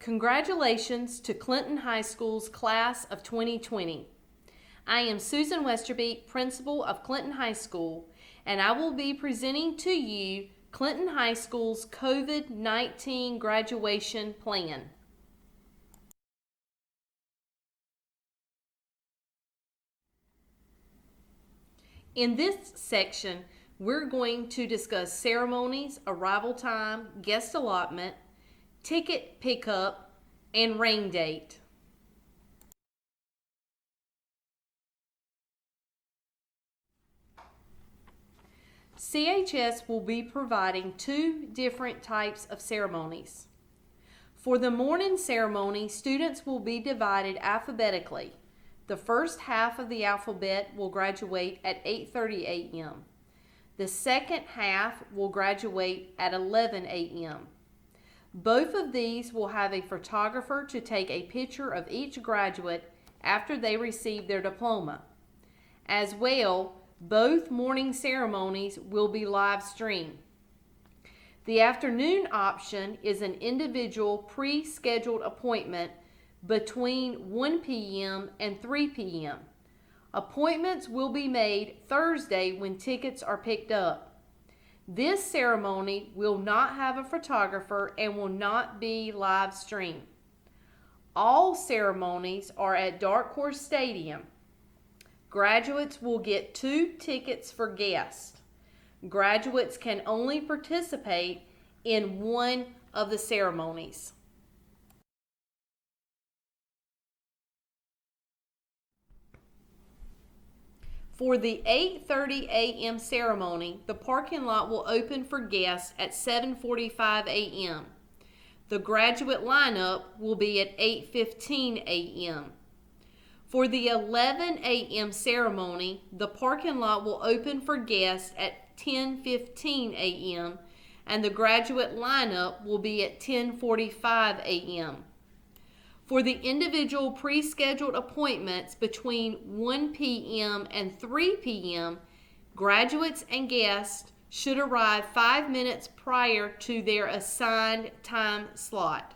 Congratulations to Clinton High School's class of 2020. I am Susan Westerbeek, principal of Clinton High School, and I will be presenting to you Clinton High School's COVID-19 graduation plan. In this section, we're going to discuss ceremonies, arrival time, guest allotment, ticket pickup, and rain date. CHS will be providing two different types of ceremonies. For the morning ceremony, students will be divided alphabetically. The first half of the alphabet will graduate at 8:30 a.m. The second half will graduate at 11 a.m. Both of these will have a photographer to take a picture of each graduate after they receive their diploma. As well, both morning ceremonies will be live streamed. The afternoon option is an individual pre-scheduled appointment between 1 p.m. and 3 p.m. Appointments will be made Thursday when tickets are picked up. This ceremony will not have a photographer and will not be live streamed. All ceremonies are at Dark Horse Stadium. Graduates will get 2 tickets for guests. Graduates can only participate in one of the ceremonies. For the 8:30 a.m. ceremony, the parking lot will open for guests at 7:45 a.m. The graduate lineup will be at 8:15 a.m. For the 11 a.m. ceremony, the parking lot will open for guests at 10:15 a.m. and the graduate lineup will be at 10:45 a.m. For the individual pre-scheduled appointments between 1 p.m. and 3 p.m., graduates and guests should arrive 5 minutes prior to their assigned time slot.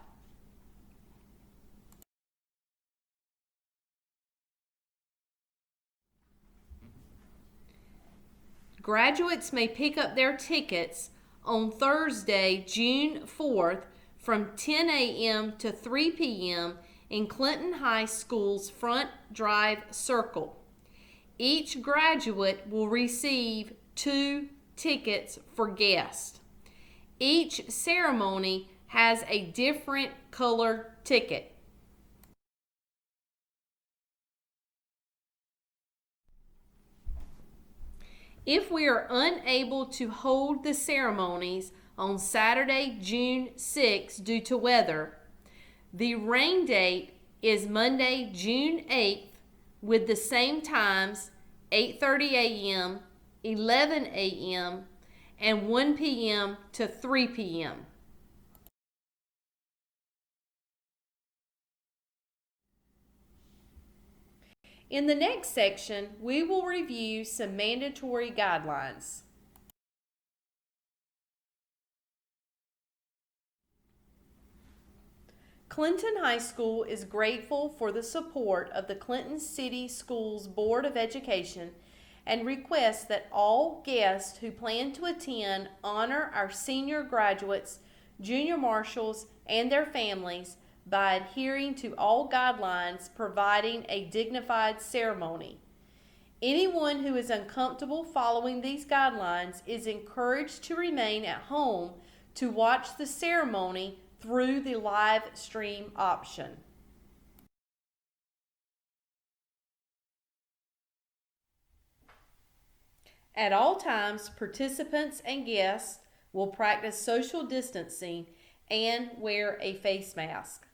Graduates may pick up their tickets on Thursday, June 4th from 10 a.m. to 3 p.m. in Clinton High School's front drive circle. Each graduate will receive 2 tickets for guests. Each ceremony has a different color ticket. If we are unable to hold the ceremonies on Saturday, June 6 due to weather, the rain date is Monday, June 8th with the same times, 8:30 a.m., 11 a.m., and 1 p.m. to 3 p.m. In the next section, we will review some mandatory guidelines. Clinton High School is grateful for the support of the Clinton City Schools Board of Education and requests that all guests who plan to attend honor our senior graduates, junior marshals, and their families by adhering to all guidelines providing a dignified ceremony. Anyone who is uncomfortable following these guidelines is encouraged to remain at home to watch the ceremony through the live stream option. At all times, participants and guests will practice social distancing and wear a face mask.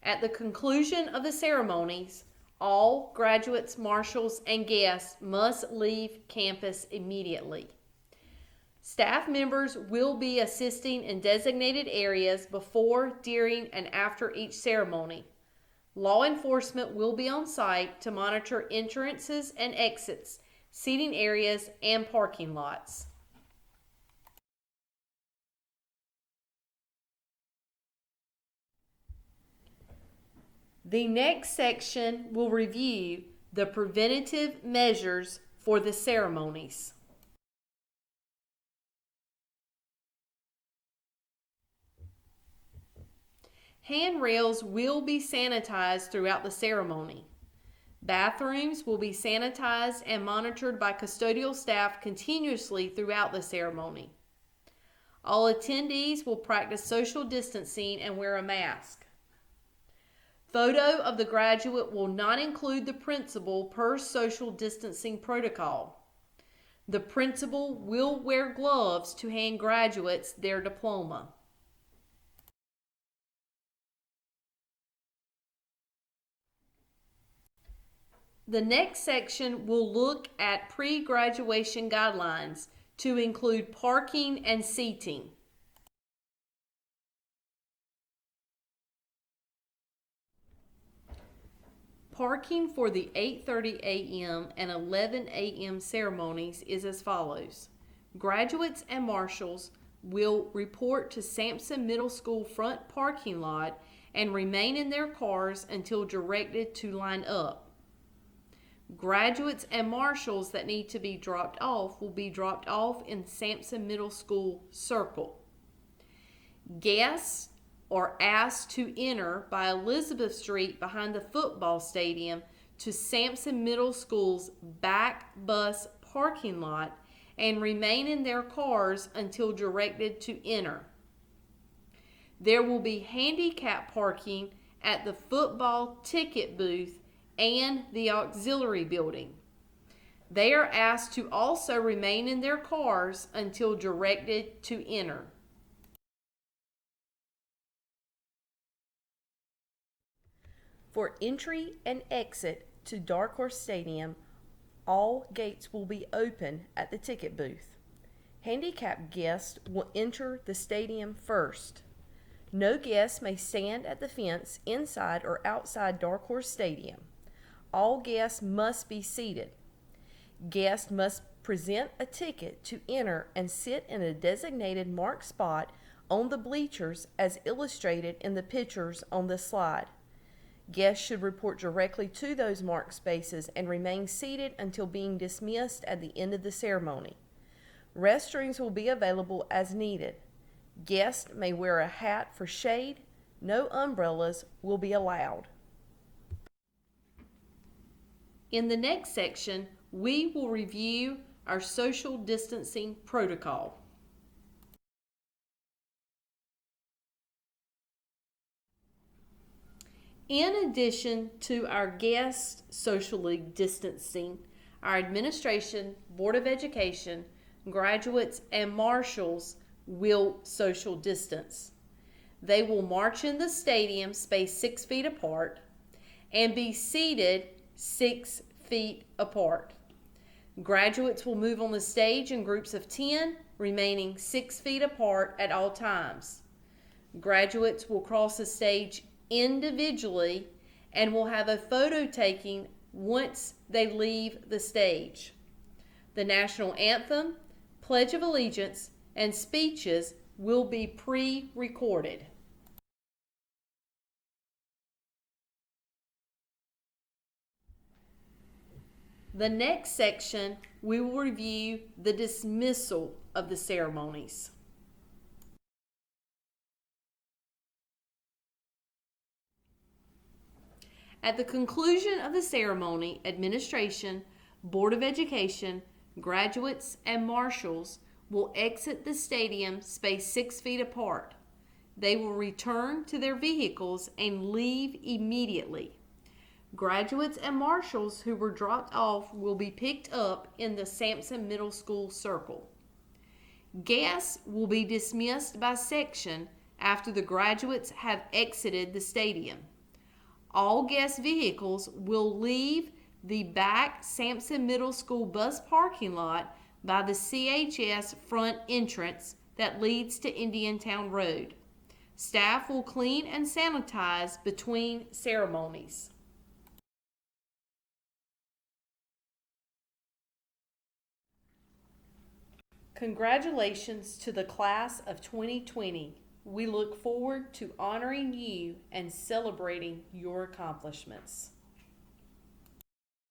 At the conclusion of the ceremonies, all graduates, marshals, and guests must leave campus immediately. Staff members will be assisting in designated areas before, during, and after each ceremony. Law enforcement will be on site to monitor entrances and exits, seating areas, and parking lots. The next section will review the preventative measures for the ceremonies. Handrails will be sanitized throughout the ceremony. Bathrooms will be sanitized and monitored by custodial staff continuously throughout the ceremony. All attendees will practice social distancing and wear a mask. Photo of the graduate will not include the principal per social distancing protocol. The principal will wear gloves to hand graduates their diploma. The next section will look at pre-graduation guidelines to include parking and seating. Parking for the 8:30 a.m. and 11 a.m. ceremonies is as follows. Graduates and marshals will report to Sampson Middle School front parking lot and remain in their cars until directed to line up. Graduates and marshals that need to be dropped off will be dropped off in Sampson Middle School circle. Guests are asked to enter by Elizabeth Street behind the football stadium to Sampson Middle School's back bus parking lot and remain in their cars until directed to enter. There will be handicap parking at the football ticket booth and the auxiliary building. They are asked to also remain in their cars until directed to enter. For entry and exit to Dark Horse Stadium, all gates will be open at the ticket booth. Handicapped guests will enter the stadium first. No guests may stand at the fence inside or outside Dark Horse Stadium. All guests must be seated. Guests must present a ticket to enter and sit in a designated marked spot on the bleachers as illustrated in the pictures on the slide. Guests should report directly to those marked spaces and remain seated until being dismissed at the end of the ceremony. Restrooms will be available as needed. Guests may wear a hat for shade. No umbrellas will be allowed. In the next section, we will review our social distancing protocol. In addition to our guests socially distancing, our administration, Board of Education, graduates, and marshals will social distance. They will march in the stadium spaced 6 feet apart and be seated 6 feet apart. Graduates will move on the stage in groups of 10, remaining 6 feet apart at all times. Graduates will cross the stage individually and will have a photo taking once they leave the stage. The national anthem, Pledge of Allegiance, and speeches will be pre-recorded. The next section, we will review the dismissal of the ceremonies. At the conclusion of the ceremony, administration, Board of Education, graduates, and marshals will exit the stadium spaced 6 feet apart. They will return to their vehicles and leave immediately. Graduates and marshals who were dropped off will be picked up in the Sampson Middle School circle. Guests will be dismissed by section after the graduates have exited the stadium. All guest vehicles will leave the back Sampson Middle School bus parking lot by the CHS front entrance that leads to Indiantown Road. Staff will clean and sanitize between ceremonies. Congratulations to the class of 2020. We look forward to honoring you and celebrating your accomplishments.